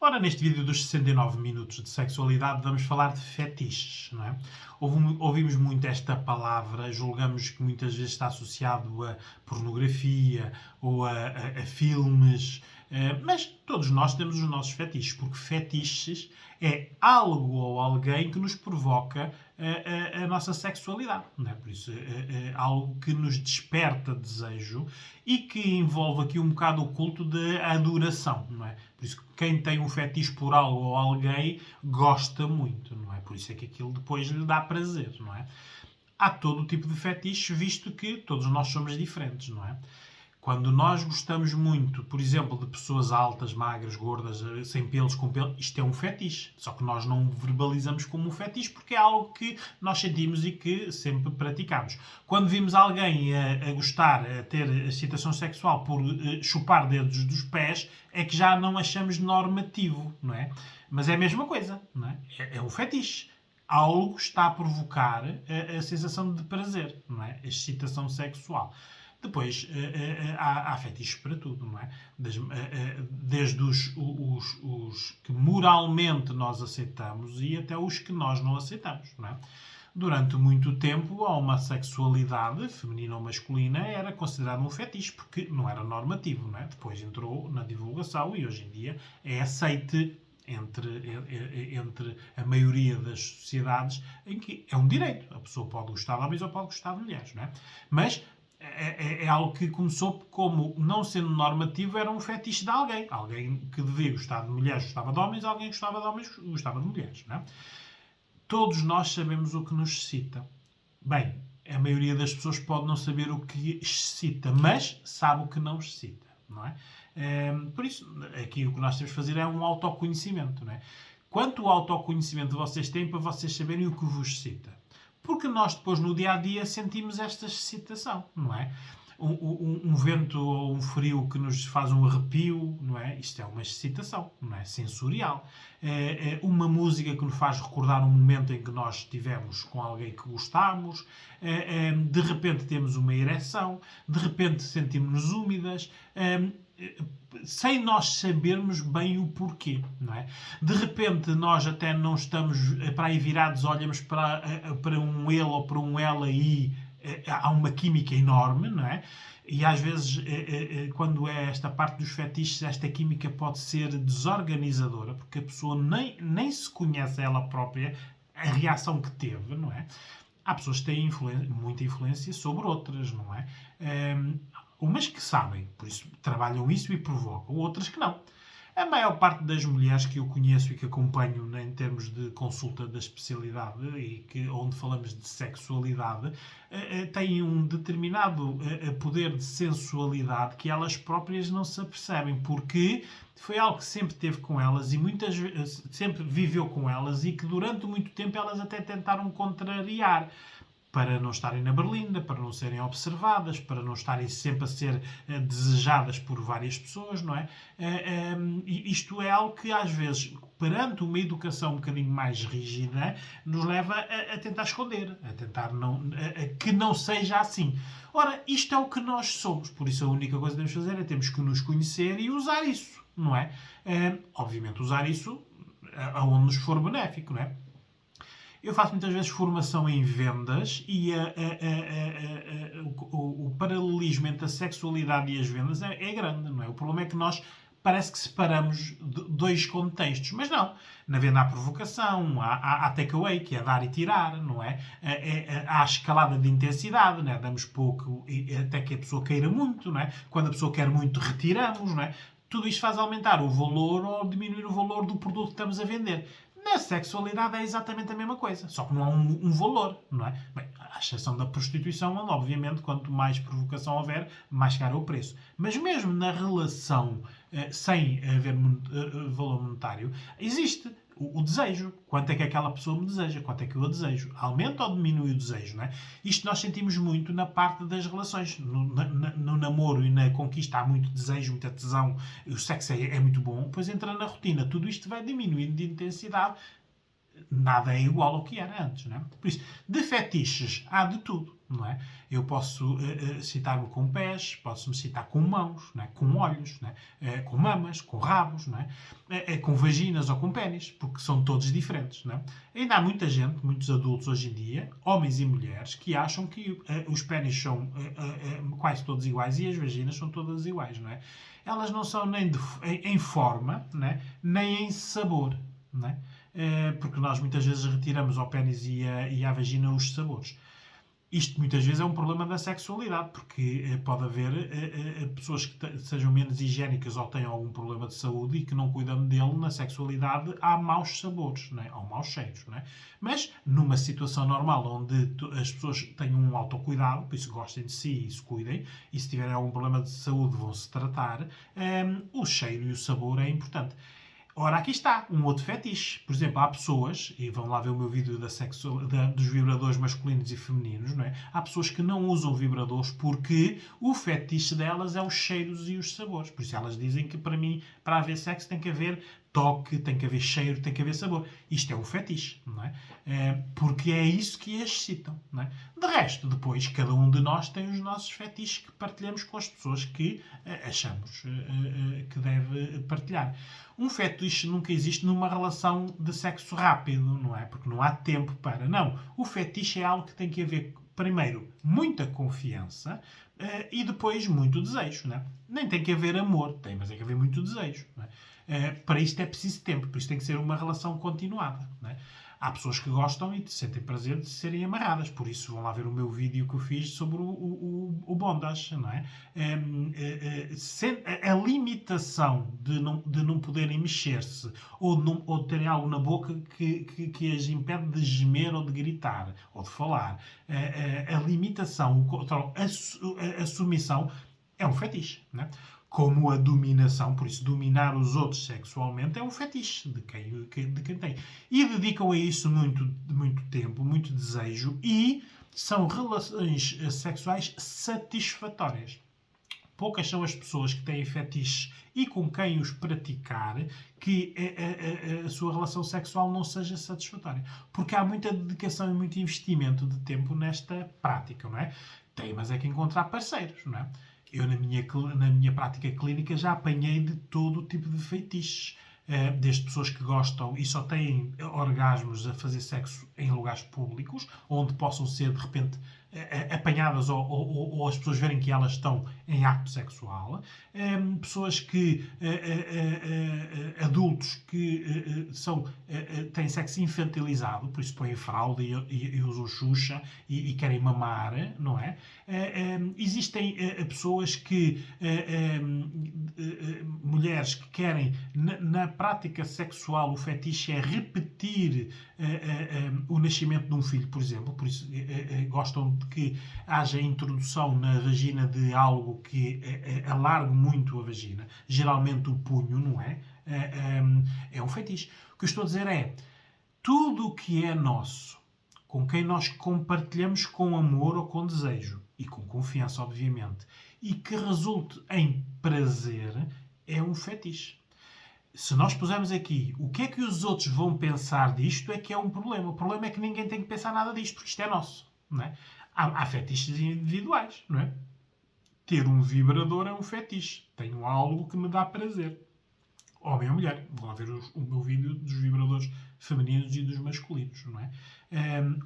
Ora, neste vídeo dos 69 minutos de sexualidade vamos falar de fetiches, não é? Ouvimos muito esta palavra, julgamos que muitas vezes está associado a pornografia ou a filmes, mas todos nós temos os nossos fetiches, porque fetiches é algo ou alguém que nos provoca a nossa sexualidade, não é? Por isso, algo que nos desperta desejo e que envolve aqui um bocado o culto de adoração, não é? Por isso, quem tem um fetiche por algo ou alguém gosta muito, não é? Por isso é que aquilo depois lhe dá prazer, não é? Há todo o tipo de fetiche, visto que todos nós somos diferentes, não é? Quando nós gostamos muito, por exemplo, de pessoas altas, magras, gordas, sem pelos, com pelos, isto é um fetiche. Só que nós não verbalizamos como um fetiche porque é algo que nós sentimos e que sempre praticamos. Quando vimos alguém a gostar, a ter excitação sexual por chupar dedos dos pés, é que já não achamos normativo, não é? Mas é a mesma coisa, não é? É um fetiche. Algo está a provocar a sensação de prazer, não é? A excitação sexual. Depois, há fetiches para tudo, não é? Desde os que moralmente nós aceitamos e até os que nós não aceitamos, não é? Durante muito tempo, a homossexualidade, feminina ou masculina, era considerada um fetiche, porque não era normativo, não é? Depois entrou na divulgação e hoje em dia é aceite entre a maioria das sociedades em que é um direito. A pessoa pode gostar de homens ou pode gostar de mulheres, não é? Mas é algo que começou como, não sendo normativo, era um fetiche de alguém. Alguém que devia gostar de mulheres gostava de homens, alguém que gostava de homens gostava de mulheres. Não é? Todos nós sabemos o que nos excita. Bem, a maioria das pessoas pode não saber o que excita, mas sabe o que não excita. Não é? Por isso, aqui o que nós temos de fazer é um autoconhecimento. Não é? Quanto autoconhecimento vocês têm para vocês saberem o que vos excita? Porque nós depois no dia-a-dia sentimos esta excitação, não é? Um vento ou um frio que nos faz um arrepio, não é? Isto é uma excitação, não é? Sensorial. É uma música que nos faz recordar um momento em que nós estivemos com alguém que gostámos, de repente temos uma ereção, de repente sentimos-nos úmidas, sem nós sabermos bem o porquê, não é? De repente nós até não estamos para aí virados, olhamos para um ele ou para um ela e há uma química enorme, não é? E às vezes, quando é esta parte dos fetiches, esta química pode ser desorganizadora, porque a pessoa nem se conhece ela própria, a reação que teve, não é? Há pessoas que têm muita influência sobre outras, não é? Umas que sabem, por isso trabalham isso e provocam, outras que não. A maior parte das mulheres que eu conheço e que acompanho em termos de consulta da especialidade e onde falamos de sexualidade têm um determinado poder de sensualidade que elas próprias não se apercebem, porque foi algo que sempre teve com elas e muitas vezes sempre viveu com elas e que durante muito tempo elas até tentaram contrariar, para não estarem na berlinda, para não serem observadas, para não estarem sempre a ser desejadas por várias pessoas, não é? Isto é algo que, às vezes, perante uma educação um bocadinho mais rígida, nos leva a tentar esconder, a tentar que não seja assim. Ora, isto é o que nós somos, por isso a única coisa que temos de fazer é temos que nos conhecer e usar isso, não é? Obviamente, usar isso aonde nos for benéfico, não é? Eu faço muitas vezes formação em vendas e o paralelismo entre a sexualidade e as vendas é grande, não é? O problema é que nós parece que separamos dois contextos, mas não. Na venda há provocação, há takeaway, que é dar e tirar, não é? Há escalada de intensidade, não é? Damos pouco até que a pessoa queira muito, não é? Quando a pessoa quer muito, retiramos, não é? Tudo isto faz aumentar o valor ou diminuir o valor do produto que estamos a vender. Na sexualidade é exatamente a mesma coisa, só que não há um valor, não é? Bem, à exceção da prostituição, onde, obviamente, quanto mais provocação houver, mais caro é o preço. Mas mesmo na relação sem haver valor monetário, existe o desejo. Quanto é que aquela pessoa me deseja? Quanto é que eu a desejo? Aumenta ou diminui o desejo, não é? Isto nós sentimos muito na parte das relações. No namoro e na conquista há muito desejo, muita tesão, o sexo é muito bom, depois entra na rotina. Tudo isto vai diminuindo de intensidade nada é igual ao que era antes, não é? Por isso, de fetiches há de tudo, não é? Eu posso citar-me com pés, posso-me citar com mãos, não é? Com olhos, não é? Com mamas, com rabos, não é? Com vaginas ou com pênis, porque são todos diferentes, não é? Ainda há muita gente, muitos adultos hoje em dia, homens e mulheres, que acham que os pênis são quase todos iguais e as vaginas são todas iguais, não é? Elas não são nem em forma, não é? Nem em sabor, não é? Porque nós muitas vezes retiramos ao pênis e à vagina os sabores. Isto muitas vezes é um problema da sexualidade, porque pode haver pessoas que sejam menos higiênicas ou tenham algum problema de saúde e que não cuidam dele na sexualidade, há maus sabores, não é? Ou maus cheiros. Não é? Mas numa situação normal onde as pessoas tenham um autocuidado, por isso gostem de si e se cuidem, e se tiverem algum problema de saúde vão-se tratar, o cheiro e o sabor é importante. Ora, aqui está, um outro fetiche. Por exemplo, há pessoas, e vão lá ver o meu vídeo dos vibradores masculinos e femininos, não é? Há pessoas que não usam vibradores porque o fetiche delas é os cheiros e os sabores. Por isso elas dizem que para mim, para haver sexo, tem que haver toque, tem que haver cheiro, tem que haver sabor. Isto é um fetiche, não é? Porque é isso que as excitam, não é? De resto, depois, cada um de nós tem os nossos fetiches que partilhamos com as pessoas que achamos que deve partilhar. Um fetiche nunca existe numa relação de sexo rápido, não é? Porque não há tempo para. Não. O fetiche é algo que tem que haver, primeiro, muita confiança e depois muito desejo, não é? Nem tem que haver amor, mas tem que haver muito desejo, não é? Para isto é preciso tempo, por isso tem que ser uma relação continuada, não é? Há pessoas que gostam e sentem prazer de serem amarradas, por isso vão lá ver o meu vídeo que eu fiz sobre o bondage, não é? A limitação de não poderem mexer-se ou de terem algo na boca que as impede de gemer ou de gritar ou de falar, a limitação, a submissão é um fetiche, não é? Como a dominação, por isso dominar os outros sexualmente é um fetiche de quem tem. E dedicam a isso muito tempo, muito desejo e são relações sexuais satisfatórias. Poucas são as pessoas que têm fetiches e com quem os praticar que a sua relação sexual não seja satisfatória. Porque há muita dedicação e muito investimento de tempo nesta prática, não é? Mas é que encontrar parceiros, não é? Eu, na minha prática clínica, já apanhei de todo o tipo de fetiches. Desde pessoas que gostam e só têm orgasmos a fazer sexo em lugares públicos, onde possam ser, de repente, apanhadas ou as pessoas verem que elas estão em acto sexual. Pessoas que... adultos que têm sexo infantilizado, por isso põem fralda e usam xuxa e querem mamar, não é? Existem pessoas que... mulheres que querem, na prática sexual, o fetiche é repetir o nascimento de um filho, por exemplo. Por isso gostam de que haja introdução na vagina de algo que alargue muito a vagina. Geralmente o punho, não é? É um fetiche. O que eu estou a dizer é tudo o que é nosso, com quem nós compartilhamos com amor ou com desejo, e com confiança, obviamente, e que resulte em prazer, é um fetiche. Se nós pusermos aqui o que é que os outros vão pensar disto, é que é um problema. O problema é que ninguém tem que pensar nada disto, porque isto é nosso. Não é? Há fetiches individuais, não é? Ter um vibrador é um fetiche. Tenho algo que me dá prazer. Homem ou mulher. Vão lá ver o meu vídeo dos vibradores femininos e dos masculinos, não é?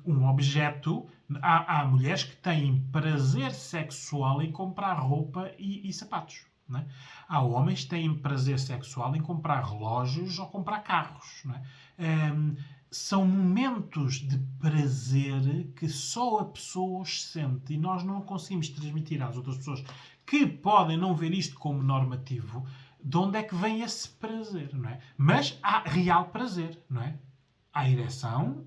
Um objeto... Há mulheres que têm prazer sexual em comprar roupa e sapatos. Não é? Há homens que têm prazer sexual em comprar relógios ou comprar carros. Não é? São momentos de prazer que só a pessoa os sente e nós não conseguimos transmitir às outras pessoas que podem não ver isto como normativo, de onde é que vem esse prazer, não é? Mas há real prazer, não é? Há ereção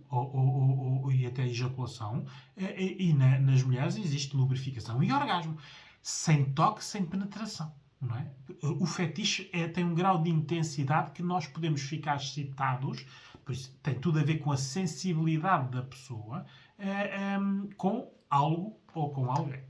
e até ejaculação e nas mulheres existe lubrificação e orgasmo. Sem toque, sem penetração. Não é? O fetiche tem um grau de intensidade que nós podemos ficar excitados, por isso tem tudo a ver com a sensibilidade da pessoa, com algo ou com alguém.